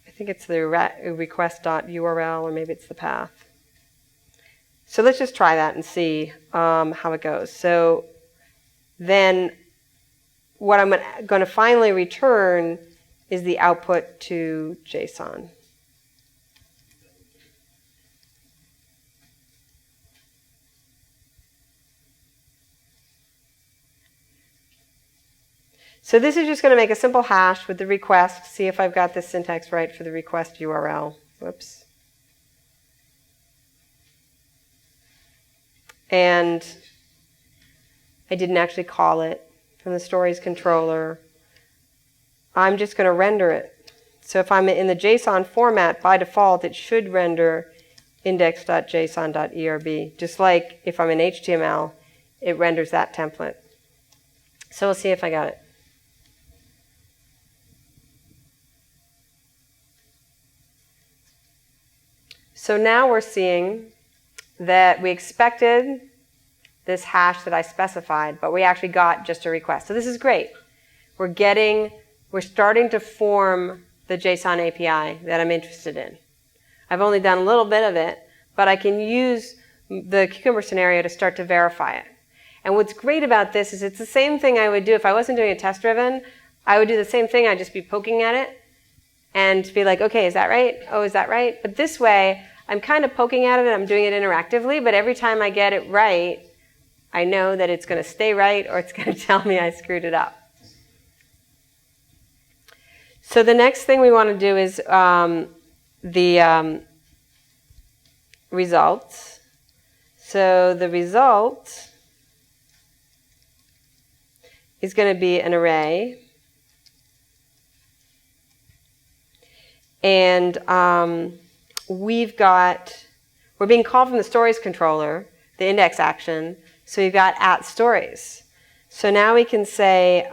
I think it's the request.url, or maybe it's the path. So let's just try that and see how it goes. So then what I'm going to finally return is the output to JSON. So this is just going to make a simple hash with the request. See if I've got this syntax right for the request URL. Whoops. And I didn't actually call it from the stories controller. I'm just going to render it. So if I'm in the JSON format, by default, it should render index.json.erb. Just like if I'm in HTML, it renders that template. So we'll see if I got it. So now we're seeing that we expected this hash that I specified, but we actually got just a request. So this is great. We're starting to form the JSON API that I'm interested in. I've only done a little bit of it, but I can use the Cucumber scenario to start to verify it. And what's great about this is it's the same thing I would do if I wasn't doing a test-driven. I would do the same thing. I'd just be poking at it and be like, okay, is that right? Oh, is that right? But this way, I'm kind of poking at it and I'm doing it interactively, but every time I get it right, I know that it's going to stay right or it's going to tell me I screwed it up. So the next thing we want to do is the results. So the result is going to be an array. And we're being called from the stories controller, the index action, so we've got @stories. So now we can say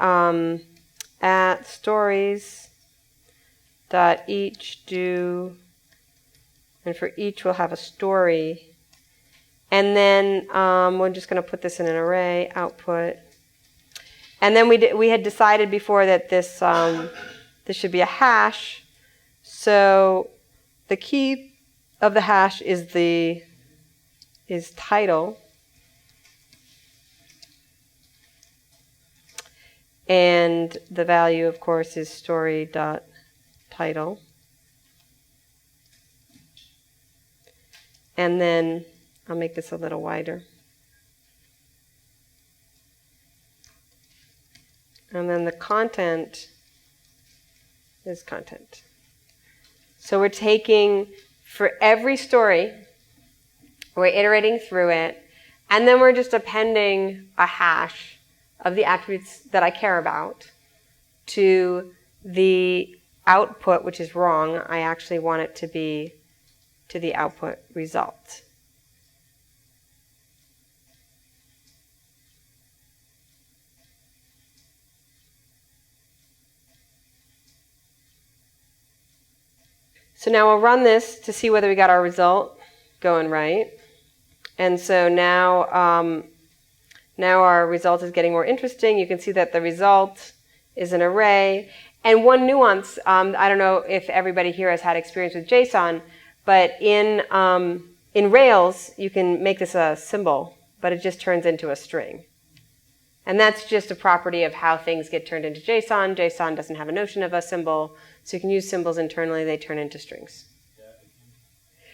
@stories.each do, and for each we'll have a story. And then we're just going to put this in an array, output. And then we had decided before that this should be a hash. So the key of the hash is title, and the value, of course, is story.title. And then I'll make this a little wider. And then the content is content. So we're taking, for every story, we're iterating through it, and then we're just appending a hash of the attributes that I care about to the output, which is wrong. I actually want it to be to the output result. So now we'll run this to see whether we got our result going right. And so now, now our result is getting more interesting. You can see that the result is an array. And one nuance, I don't know if everybody here has had experience with JSON, but in Rails, you can make this a symbol, but it just turns into a string. And that's just a property of how things get turned into JSON. JSON doesn't have a notion of a symbol, so you can use symbols internally. They turn into strings.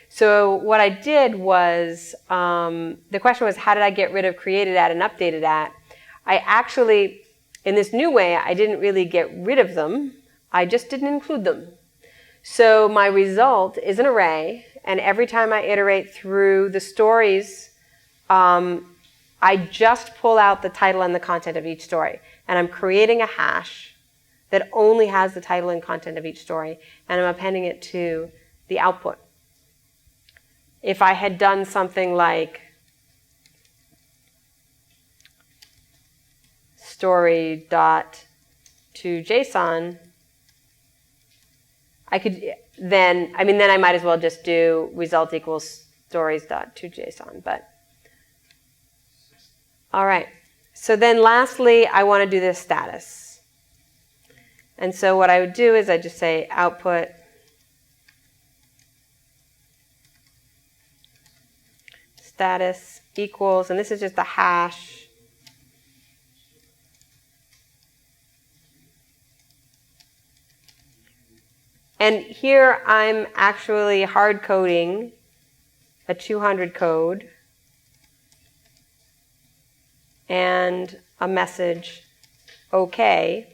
So what I did was, the question was, how did I get rid of created at and updated at? I actually, in this new way, I didn't really get rid of them. I just didn't include them. So my result is an array, and every time I iterate through the stories, I just pull out the title and the content of each story. And I'm creating a hash that only has the title and content of each story, and I'm appending it to the output. If I had done something like story.toJSON, I could then I might as well just do result equals stories.toJSON, but all right. So then lastly, I want to do this status. And so what I would do is I just say output status equals, and this is just a hash and here I'm actually hard coding a 200 code and a message OK,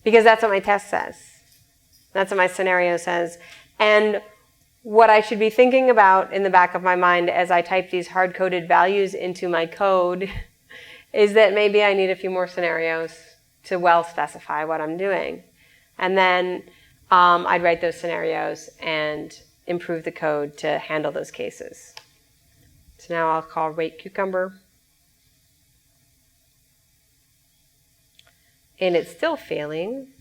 because that's what my test says. That's what my scenario says. And what I should be thinking about in the back of my mind as I type these hard-coded values into my code is that maybe I need a few more scenarios to well specify what I'm doing. And then I'd write those scenarios and improve the code to handle those cases. So now I'll call rate cucumber. And it's still failing.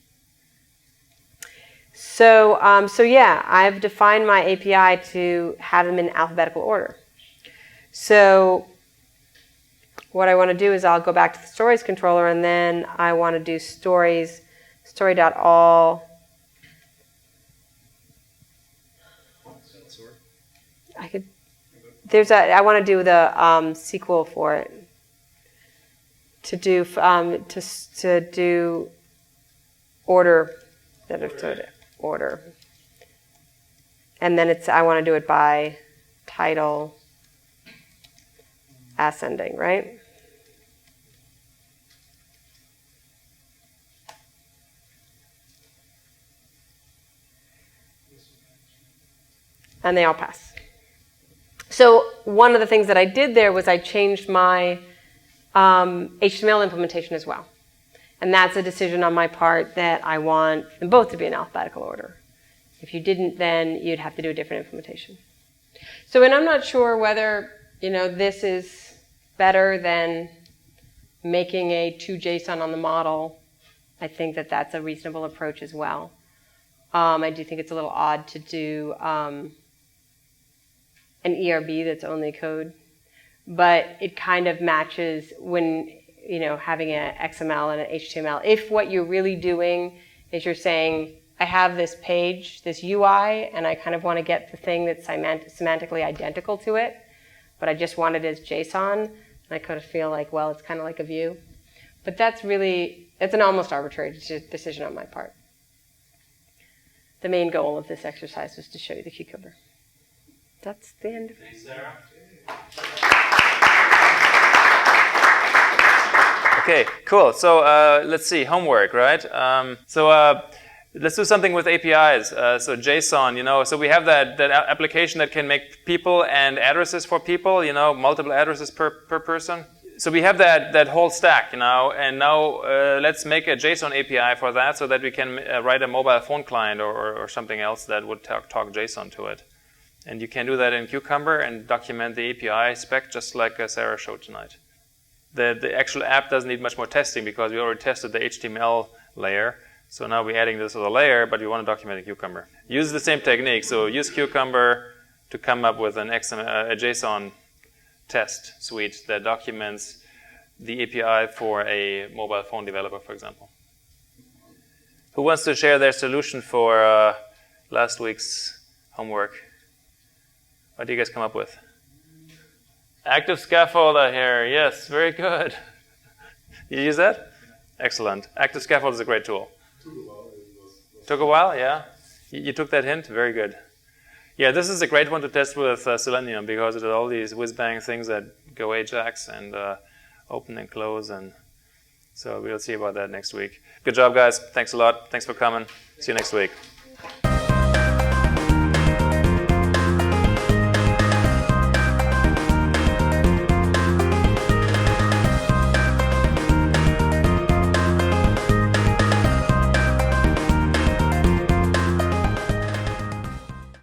So yeah, I've defined my API to have them in alphabetical order. So what I want to do is I'll go back to the stories controller, and then I want to do stories, story.all. I want to do the SQL for it. To do order, order, and then I want to do it by title ascending, right? And they all pass. So one of the things that I did there was I changed my HTML implementation as well. And that's a decision on my part that I want them both to be in alphabetical order. If you didn't, then you'd have to do a different implementation. So, and I'm not sure whether, this is better than making a toJSON on the model. I think that that's a reasonable approach as well. I do think it's a little odd to do an ERB that's only code. But it kind of matches when, having an XML and an HTML. If what you're really doing is you're saying, I have this page, this UI, and I kind of want to get the thing that's semantically identical to it, but I just want it as JSON, and I kind of feel like, well, it's kind of like a view. But that's an almost arbitrary decision on my part. The main goal of this exercise was to show you the cucumber. That's the end. Thanks, Sarah. Okay, cool. So let's see, homework, right? Let's do something with APIs. So JSON, so we have that application that can make people and addresses for people, multiple addresses per person. So we have that whole stack, and now let's make a JSON API for that so that we can write a mobile phone client or something else that would talk JSON to it. And you can do that in Cucumber and document the API spec just like Sarah showed tonight. The actual app doesn't need much more testing because we already tested the HTML layer. So now we're adding this other layer, but we want to document in Cucumber. Use the same technique. So use Cucumber to come up with a JSON test suite that documents the API for a mobile phone developer, for example. Who wants to share their solution for last week's homework? What do you guys come up with? Active Scaffold, I hear. Yes, very good. You use that? Excellent. Active Scaffold is a great tool. Took a while, yeah? You took that hint? Very good. Yeah, this is a great one to test with Selenium because it has all these whiz-bang things that go Ajax and open and close. And so we'll see about that next week. Good job, guys. Thanks a lot. Thanks for coming. See you next week.